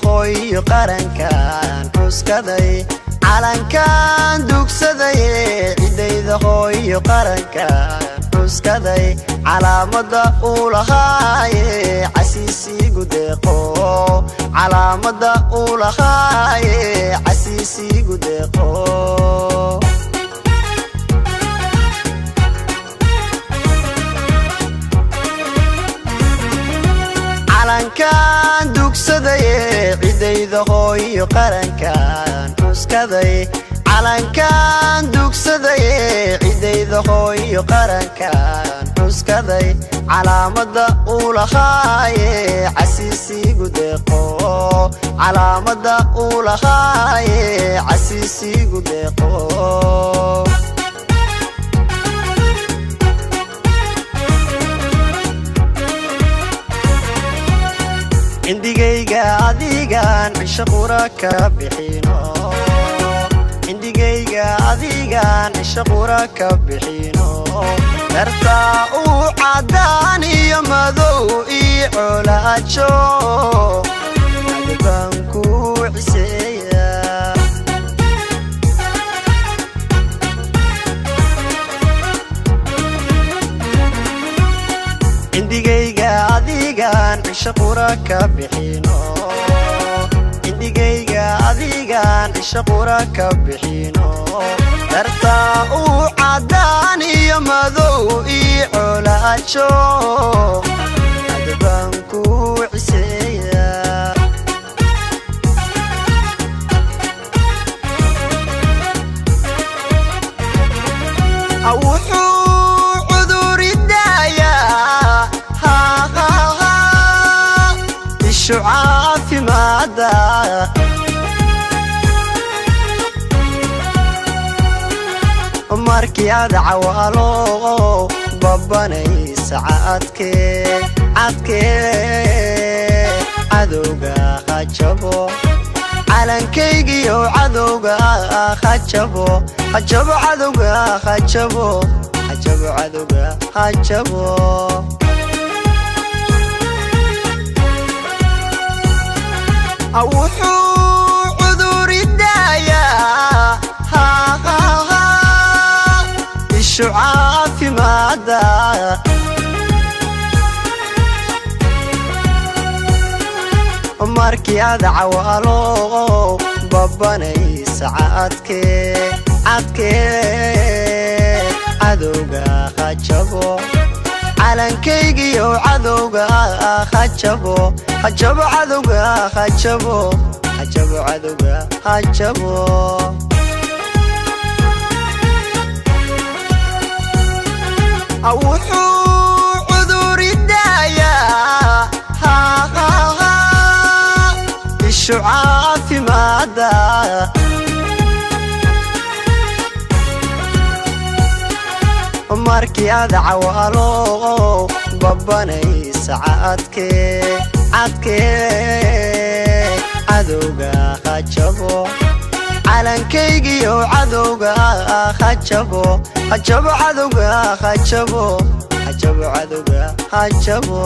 hooyo qarankan xuskaday calankan dugsaday cidayda hooyo qarankan xuskaday calaamada uu lahaaye casiisigu deeqo calaamada uu lahaaye casiisigu deeqo calankan dugsaday cidayda hooyo qarankan xuskaday calankan dugsaday cidayda hooyo qarankan xuskaday calaamada uu lahaaye casiisigu deeqo calaamada uu lahaaye casiisigu deeqo indigayga adigan cisho qura ka bixino indigayga adigan cisho qura ka bixino dartaa uu cadaan iyo madow iyo colaajo adbaan ku ciseeya indigayga adigan cisho qura ka bixino indigayga adigan cisho qura ka bixino dartaa uu cadaan iyo madow iyo colaajo adbaan ku ciseeya عافي ماذا markii aad cawaalo babanay saacadke cadowga hajabo calankaygiyo cadowga hajabo cadowga hajabo cadowga hajabo wuxuu cuduri daayaa ishu caafimaada markii aad cawaalo babanay saacadke cadowga hajabo calankaygiyo cadowga hajabo cadowga hajabo cadowga hajabo wuxuu cuduri daayaa ishu caafimaada markii aad cawaalo babanay saacadke cadowga hajabo calankaygiyo cadowga hajabo cadowga hajabo cadowga hajabo